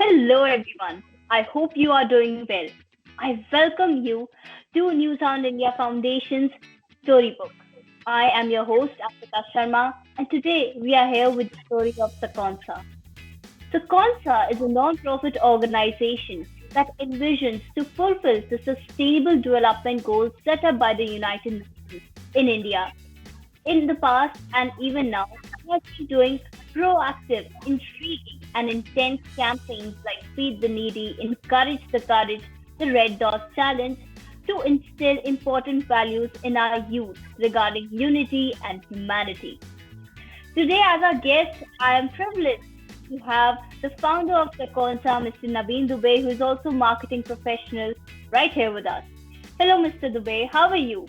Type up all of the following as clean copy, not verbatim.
Hello, everyone. I hope you are doing well. I welcome you to New Sound India Foundation's Storybook. I am your host, Ankita Sharma, and today we are here with the story of Sakonsa. Sakonsa is a non-profit organization that envisions to fulfill the sustainable development goals set up by the United Nations in India in the past and even now, we have been doing proactive, intriguing, and intense campaigns like Feed the Needy, Encourage the Courage, the Red Dot Challenge to instill important values in our youth regarding unity and humanity. Today, as our guest, I am privileged to have the founder of Sakonsa, Mr. Naveen Dubey, who is also marketing professional, right here with us. Hello, Mr. Dubey. How are you?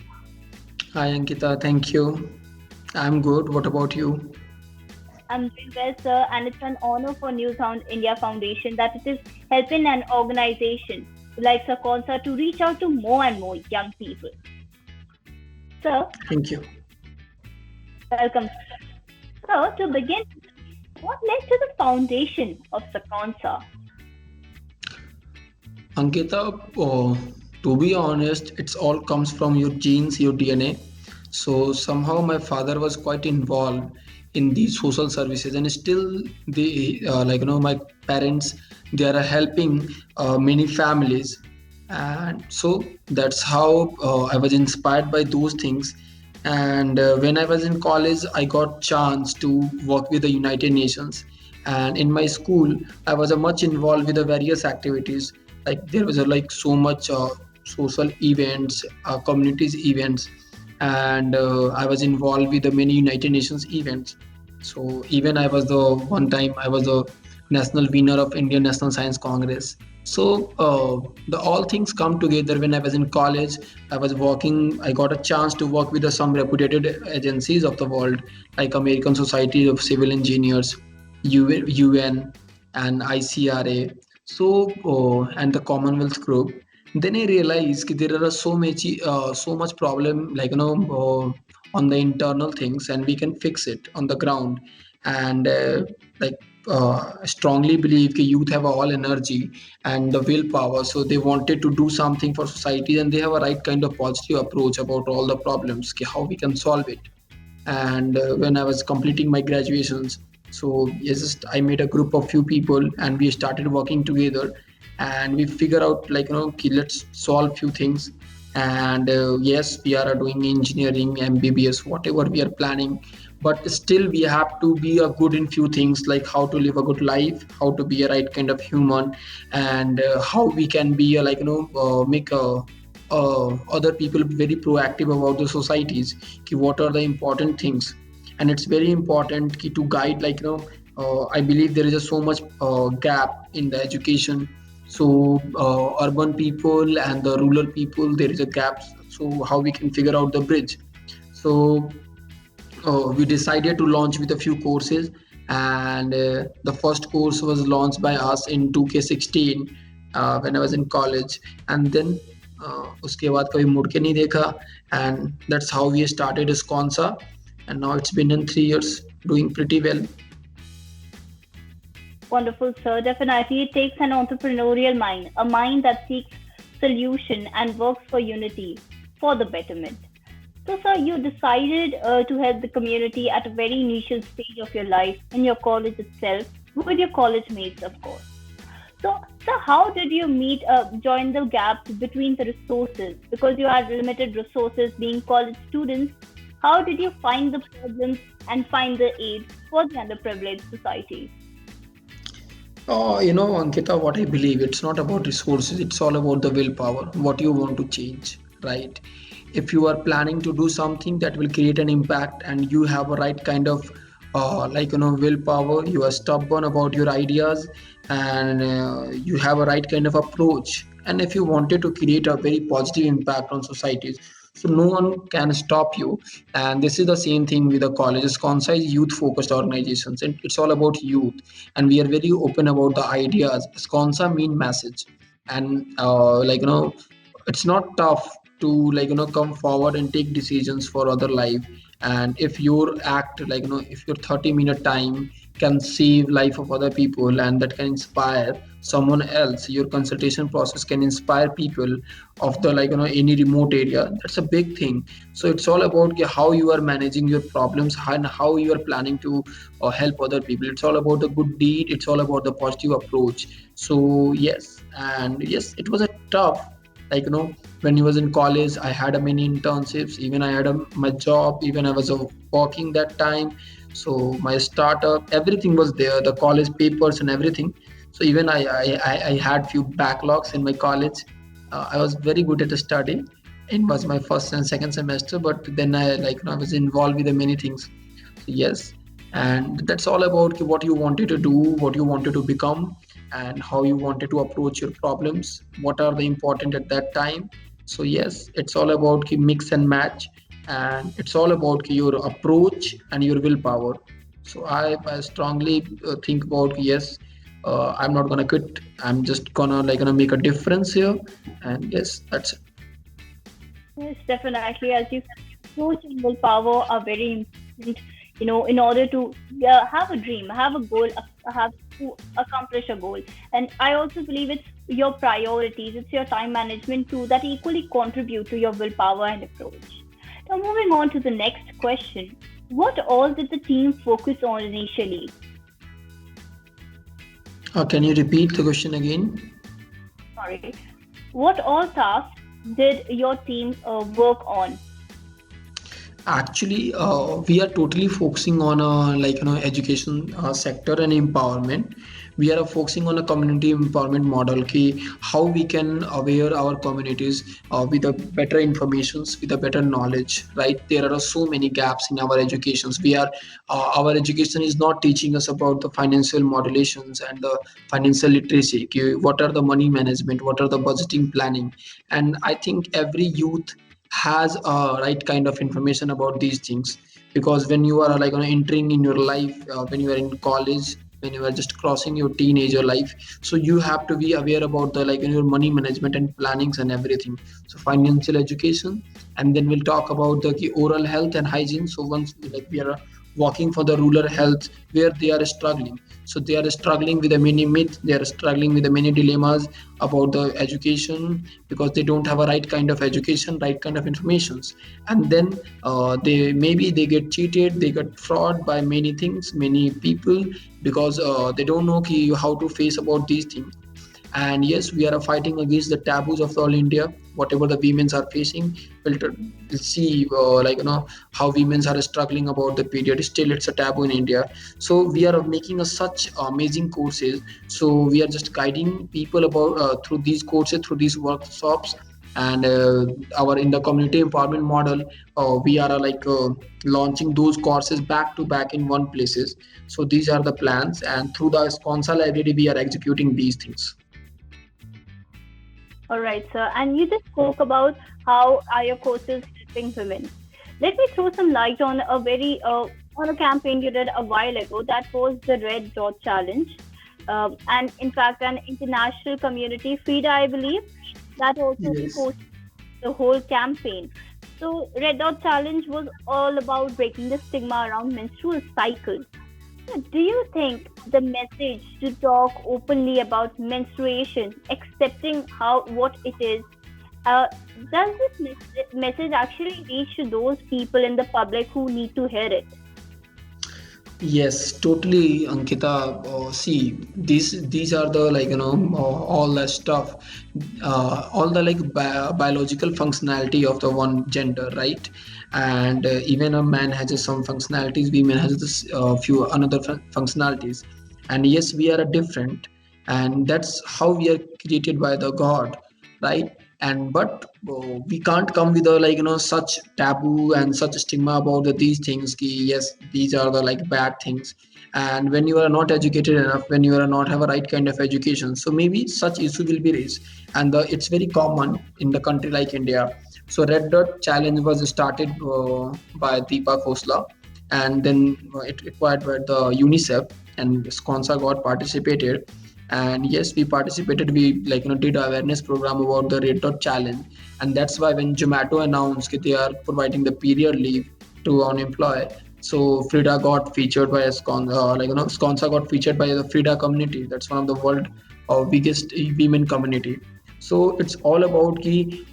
Hi Ankita, thank you. I'm good. What about you? I'm doing well, sir, and it's an honor for New Sound India Foundation that it is helping an organization like Sakonsa to reach out to more and more young people. So, Thank you. welcome. So, to begin, what led to the foundation of Sakonsa? Ankita, to be honest, it's all comes from your genes, your DNA. So somehow my father was quite involved in these social services, and still they my parents they are helping many families, and so that's how I was inspired by those things. And when I was in college, I got chance to work with the United Nations, and in my school I was much involved with the various activities. Like there was like so much social events, communities events, and I was involved with the many United Nations events. So even I was the one time I was the national winner of Indian National Science Congress. So the all things come together when I was in college. I was working. I got a chance to work with some reputed agencies of the world, like American Society of Civil Engineers, UN, and ICRA. So and the Commonwealth Group. Then I realized that there are so much problem, on the internal things, and we can fix it on the ground. And like I strongly believe that youth have all energy and the willpower, so they wanted to do something for society, and they have a right kind of positive approach about all the problems, how we can solve it. And when I was completing my graduations, so yes, I made a group of few people and we started working together, and we figure out okay, let's solve few things. And yes, we are doing engineering, MBBS, whatever we are planning, but still we have to be a good in few things, like how to live a good life, how to be a right kind of human, and how we can be make a other people very proactive about the societies, what are the important things. And it's very important to guide, I believe there is so much gap in the education. So urban people and the rural people, there is a gap, so how we can figure out the bridge. So we decided to launch with a few courses, and the first course was launched by us in 2K16 when I was in college. And then उसके बाद कभी मुड़ के नहीं देखा, and that's how we started Sconsa, and now it's been in 3 years, doing pretty well. Wonderful, sir. Definitely, it takes an entrepreneurial mind, a mind that seeks solution and works for unity, for the betterment. So, sir, you decided to help the community at a very initial stage of your life in your college itself, with your college mates, of course. So, how did you join the gaps between the resources? Because you had limited resources being college students, how did you find the problems and find the aid for the underprivileged society? Ankita, what I believe, it's not about resources, it's all about the willpower, what you want to change, right? If you are planning to do something that will create an impact, and you have a right kind of willpower, you are stubborn about your ideas, and you have a right kind of approach, and if you wanted to create a very positive impact on societies, so no one can stop you. And this is the same thing with the colleges. Consa is youth focused organizations, and it's all about youth, and we are very open about the ideas. Consa mean message, and it's not tough to come forward and take decisions for other life. And if your act, if your 30-minute time can save life of other people and that can inspire someone else. Your consultation process can inspire people of the any remote area. That's a big thing. So it's all about how you are managing your problems and how you are planning to help other people. It's all about the good deed, it's all about the positive approach. So yes, and yes, it was a tough, when he was in college, I had a many internships, even I had my job, even I was working that time. So my startup, everything was there, the college papers and everything. So even I had few backlogs in my college. I was very good at the study. It was my first and second semester, but then I I was involved with the many things. Yes, and that's all about what you wanted to do, what you wanted to become, and how you wanted to approach your problems, what are the important at that time. So yes, it's all about mix and match, and it's all about your approach and your willpower. So I strongly think about yes, I'm not gonna quit, I'm just gonna make a difference here. And yes, that's it. Yes, definitely. As you said, approach and willpower are very important, in order to have a dream, have a goal, have to accomplish a goal. And I also believe it's your priorities, it's your time management too that equally contribute to your willpower and approach. Now, moving on to the next question. What all did the team focus on initially? Can you repeat the question again? Sorry. What all tasks did your team work on? Actually, we are totally focusing on education sector and empowerment. We are focusing on a community empowerment model. How we can aware our communities with a better informations, with a better knowledge. Right, there are so many gaps in our educations. Our education is not teaching us about the financial modulations and the financial literacy. What are the money management? What are the budgeting planning? And I think every youth has a right kind of information about these things, because when you are entering in your life, when you are in college, when you are just crossing your teenager life, so you have to be aware about the your money management and plannings and everything. So financial education, and then we'll talk about the oral health and hygiene. So once we are working for the rural health where they are struggling, so they are struggling with the many myths, they are struggling with the many dilemmas about the education, because they don't have a right kind of education, right kind of informations. And then they get cheated, they get fraud by many things, many people, because they don't know how to face about these things. And yes, we are fighting against the taboos of all India. Whatever the women's are facing, we'll see how women's are struggling about the period. Still it's a taboo in India. So we are making such amazing courses. So we are just guiding people about through these courses, through these workshops. And our in the community empowerment model, we are launching those courses back to back in one places. So these are the plans, and through the sponsor library we are executing these things. All right, sir. And you just spoke about how are your courses helping women. Let me throw some light on a campaign you did a while ago. That was the Red Dot Challenge, and in fact, an international community feed, I believe, that also Yes. reposted the whole campaign. So, Red Dot Challenge was all about breaking the stigma around menstrual cycles. Do you think the message to talk openly about menstruation, accepting how what it is, uh, does this message actually reach to those people in the public who need to hear it? Yes, totally, Ankita. See, these are the all the stuff, all the biological functionality of the one gender, right? And even a man has some functionalities, women has this few another functionalities, and yes, we are different, and that's how we are created by the God, right? And but we can't come with a such taboo and such stigma about these things yes, these are the bad things. And when you are not educated enough, when you are not have a right kind of education, so maybe such issue will be raised. And it's very common in the country like India. So Red Dot Challenge was started by Deepa Khosla, and then it required by the UNICEF, and Sconsa got participated. And yes, we participated, we did awareness program about the Red Dot Challenge. And that's why when Zomato announced that they are providing the period leave to unemployed, So Frida got featured by Sconsa got featured by the Frida community. That's one of the world biggest women community. So it's all about ki,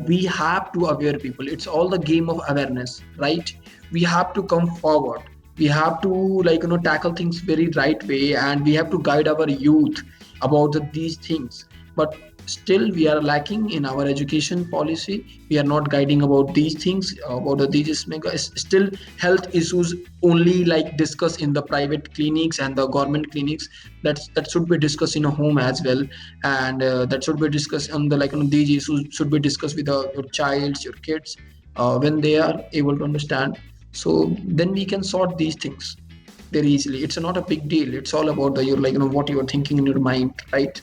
we have to aware people. It's all the game of awareness, right? We have to come forward. We have to tackle things very right way, and we have to guide our youth about these things. But still we are lacking in our education policy. We are not guiding about these things, about these mega still health issues only like discussed in the private clinics and the government clinics. That should be discussed in a home as well. And that should be discussed on the these issues should be discussed with your childs, your kids, when they are able to understand. So then we can sort these things very easily. It's not a big deal. It's all about the your what you're thinking in your mind, right?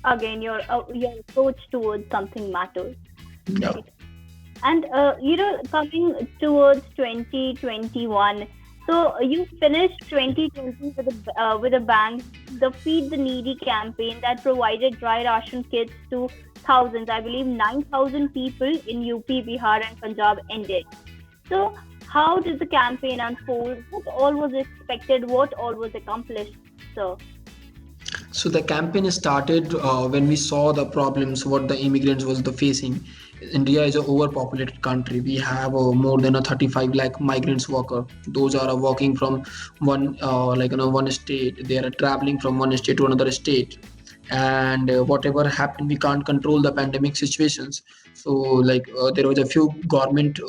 Again, your approach towards something matters, Yeah. right? And coming towards 2021, so you finished 2020 with a bang. The Feed the Needy campaign that provided dry ration kits to thousands, I believe 9,000 people in UP, Bihar, and Punjab ended. So, how did the campaign unfold? What all was expected? What all was accomplished? So, So the campaign started when we saw the problems what the immigrants was the facing. India is an overpopulated country. We have more than a 35 lakh migrants worker. Those are working from one one state. They are traveling from one state to another state, and whatever happened, we can't control the pandemic situations. So there was a few government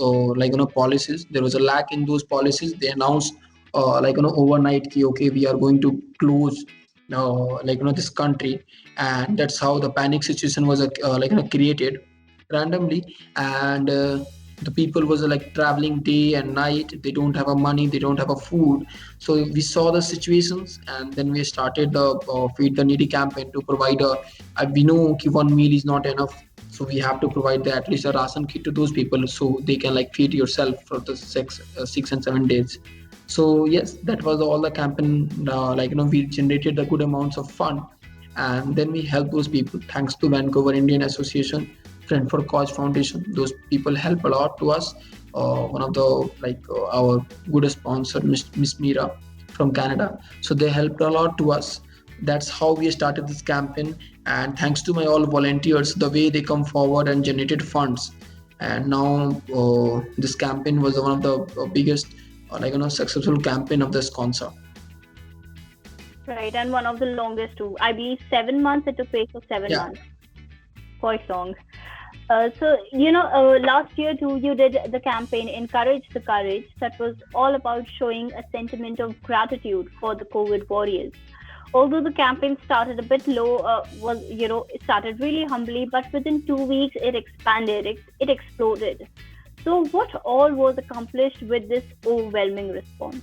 policies. There was a lack in those policies. They announced overnight ki, okay, we are going to close this country. And that's how the panic situation was created randomly. And the people was traveling day and night. They don't have a money, they don't have a food. So we saw the situations, and then we started the Feed the Needy campaign to provide we know ki one meal is not enough. So we have to provide at least a ration kit to those people, so they can feed yourself for the 6 and 7 days. So yes, that was all the campaign. We generated the good amounts of fund, and then we helped those people thanks to Vancouver Indian Association, Friend for Cause Foundation. Those people help a lot to us. One of the our good sponsor, Miss Mira from Canada. So they helped a lot to us. That's how we started this campaign. And thanks to my all volunteers, the way they come forward and generated funds. And now this campaign was one of the biggest successful campaign of this concert. right, and one of the longest too. I believe 7 months. It took place for seven Yeah. months. Quite long. So, last year too, you did the campaign Encourage the Courage that was all about showing a sentiment of gratitude for the COVID warriors. Although the campaign started a bit low, it started really humbly, but within 2 weeks it expanded, it exploded. So, what all was accomplished with this overwhelming response?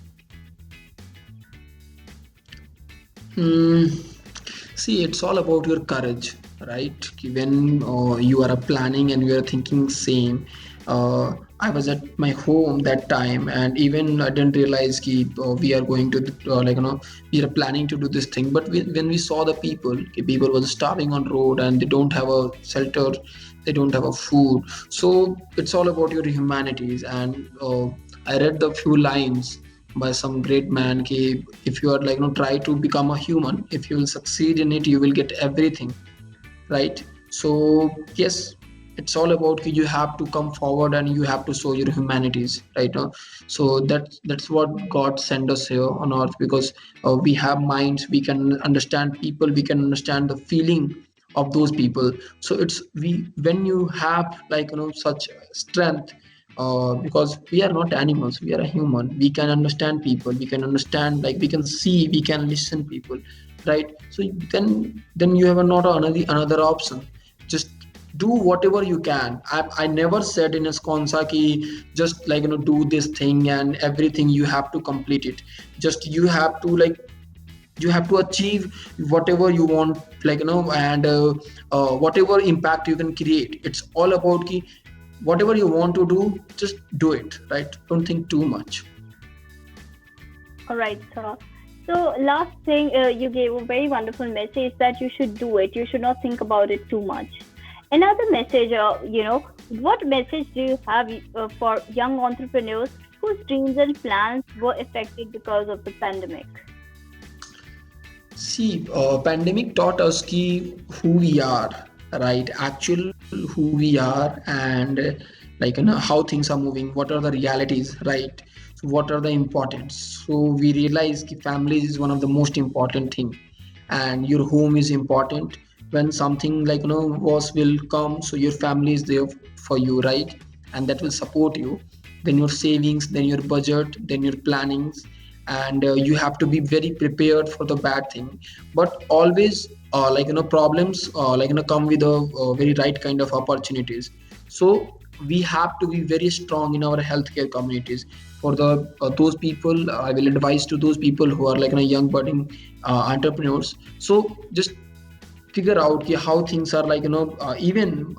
Hmm. See, it's all about your courage, right? When you are planning and you are thinking same. I was at my home that time, and even I didn't realize we are going to we are planning to do this thing. But when we saw the people, people were starving on road and they don't have a shelter, they don't have a food. So it's all about your humanities. And I read the few lines by some great man ki, if you are try to become a human, if you will succeed in it, you will get everything, right? So yes, it's all about you have to come forward and you have to show your humanities, right now. So that's what God sent us here on earth, because we have minds, we can understand people, we can understand the feeling of those people. So it's we when you have such strength, because we are not animals, we are a human. We can understand people, we can understand, we can see, we can listen people, right? So then you have another option. Just do whatever you can. I never said in a sconsa ki just do this thing and everything you have to complete it. Just you have to achieve whatever you want, and whatever impact you can create. It's all about ki whatever you want to do, just do it, right? Don't think too much. All right, sir. So, last thing, you gave a very wonderful message that you should do it. You should not think about it too much. Another message, what message do you have for young entrepreneurs whose dreams and plans were affected because of the pandemic? See, pandemic taught us who we are, right? Actual who we are, and how things are moving. What are the realities, right? So what are the importance? So we realize that family is one of the most important thing, and your home is important. When something was will come, so your family is there for you, right? And that will support you. Then your savings, then your budget, then your plannings, and you have to be very prepared for the bad thing. But always problems come with a very right kind of opportunities. So we have to be very strong in our healthcare communities. For the those people, I will advise to those people who are young budding entrepreneurs. So just figure out how things are even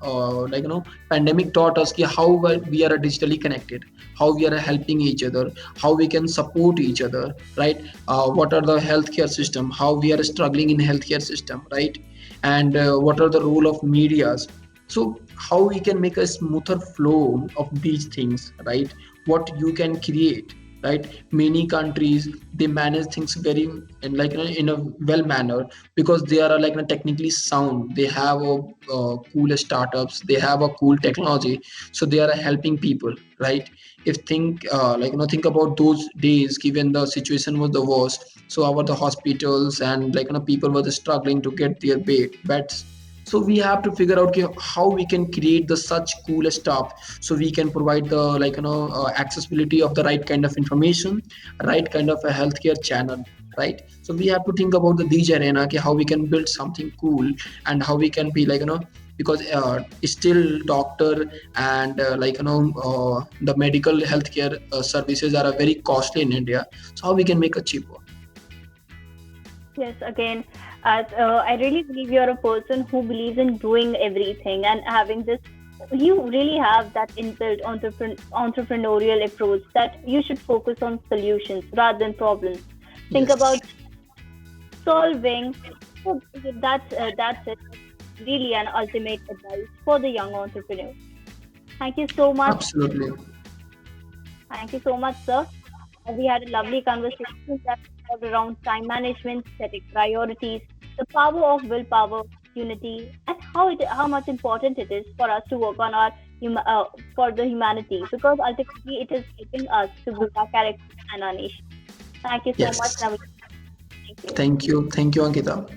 pandemic taught us how well we are digitally connected, how we are helping each other, how we can support each other, right? What are the healthcare system, how we are struggling in healthcare system, right? And what are the role of medias. So how we can make a smoother flow of these things, right? What you can create, right? Many countries, they manage things very in a well manner, because they are technically sound. They have cool startups, they have a cool technology, so they are helping people, right? If think think about those days, given the situation was the worst, so our the hospitals and people were struggling to get their beds. So we have to figure out how we can create the such cool stuff, so we can provide the accessibility of the right kind of information, right kind of a healthcare channel, right? So we have to think about the DJ arena, how we can build something cool, and how we can be because still doctor and the medical healthcare services are very costly in India. So how we can make it cheaper? Yes, again, as I really believe you're a person who believes in doing everything and having this. You really have that inbuilt entrepreneurial approach that you should focus on solutions rather than problems. Think Yes, about solving. So that's it. Really, an ultimate advice for the young entrepreneur. Thank you so much. absolutely. Thank you so much, sir. We had a lovely conversation that revolved around time management, setting priorities, the power of willpower, unity, and how much important it is for us to work on our for the humanity, because ultimately it is helping us to build our character and our nation. Thank you so much, Yes, Naveen. Thank you. thank you, Ankita.